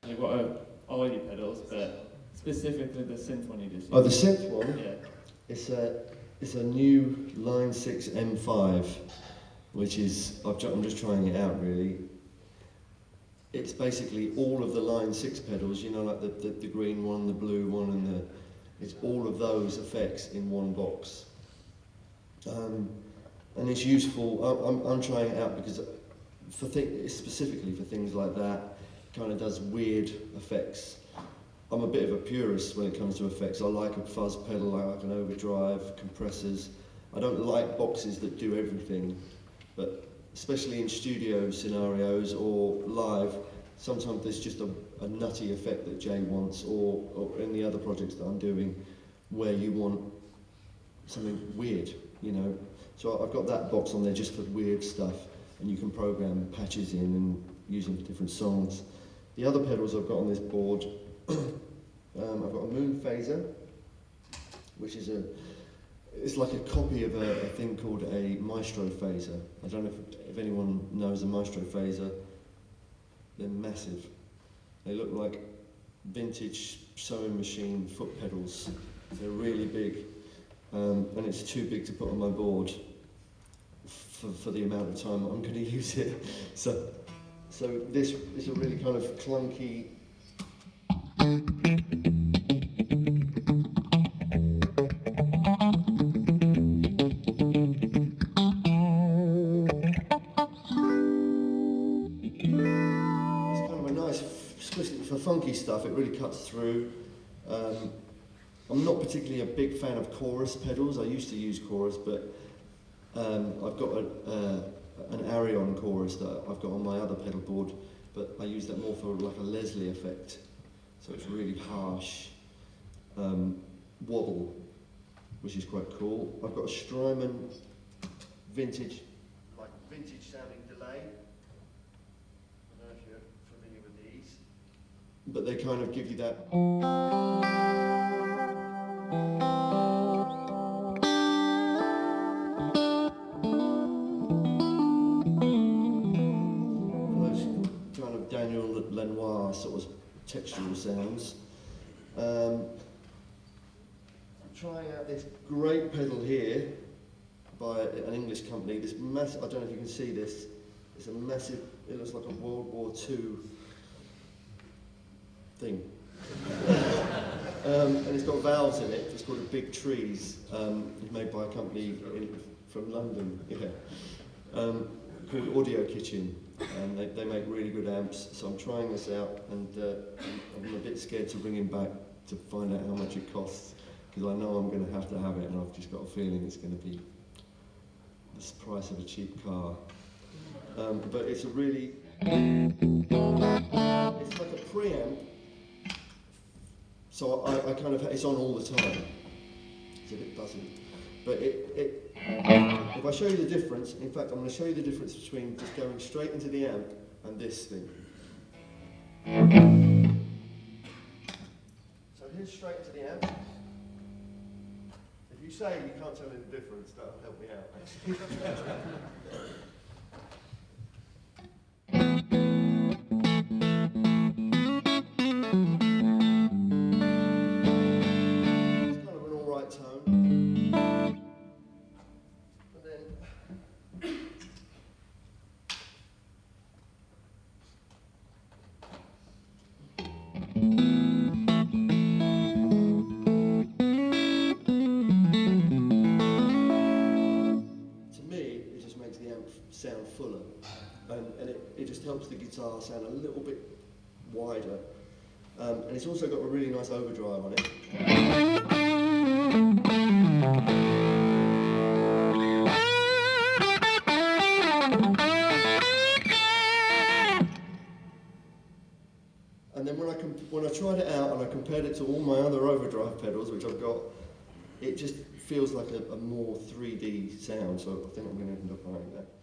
You've got all your pedals, but specifically the synth one you just used. Oh, the synth one? Yeah. It's a new Line 6 M5, which is, I'm just trying it out really. It's basically all of the Line 6 pedals, you know, like the green one, the blue one, and it's all of those effects in one box. And it's useful. I'm trying it out because specifically for things like that, it kind of does weird effects. I'm a bit of a purist when it comes to effects. I like a fuzz pedal, I like an overdrive, compressors. I don't like boxes that do everything, but especially in studio scenarios or live, sometimes there's just a nutty effect that Jay wants, or in the other projects that I'm doing, where you want something weird, you know. So I've got that box on there just for weird stuff, and you can program patches in and use them for different songs. The other pedals I've got on this board, I've got a Moon Phaser, which is it's like a copy of a thing called a Maestro Phaser. I don't know if anyone knows a Maestro Phaser. They're massive. They look like vintage sewing machine foot pedals. They're really big, and it's too big to put on my board for the amount of time I'm going to use it. So this is a really kind of clunky. For funky stuff, it really cuts through. I'm not particularly a big fan of chorus pedals. I used to use chorus, but I've got an Arion chorus that I've got on my other pedal board, but I use that more for like a Leslie effect. So it's really harsh wobble, which is quite cool. I've got a Strymon vintage sounding delay. But they kind of give you that. Those kind of Daniel Lenoir sort of textural sounds. I'm trying out this great pedal here by an English company. This massive, I don't know if you can see this. It's a massive, it looks like a World War II thing. And it's got valves in it. It's called a Big Trees. It's made by a company from London, called Audio Kitchen. And they make really good amps. So I'm trying this out, and I'm a bit scared to bring him back to find out how much it costs, because I know I'm going to have it, and I've just got a feeling it's going to be the price of a cheap car. But it's a really, it's like a preamp. So I kind of, it's on all the time. It's a bit buzzy. But if I show you the difference, in fact, I'm going to show you the difference between just going straight into the amp and this thing. So here's straight into the amp. If you say you can't tell me the difference, that'll help me out, actually. Sound fuller, and it just helps the guitar sound a little bit wider, and it's also got a really nice overdrive on it. And then when I tried it out and I compared it to all my other overdrive pedals, which I've got, it just feels like a more 3D sound, so I think I'm going to end up buying that.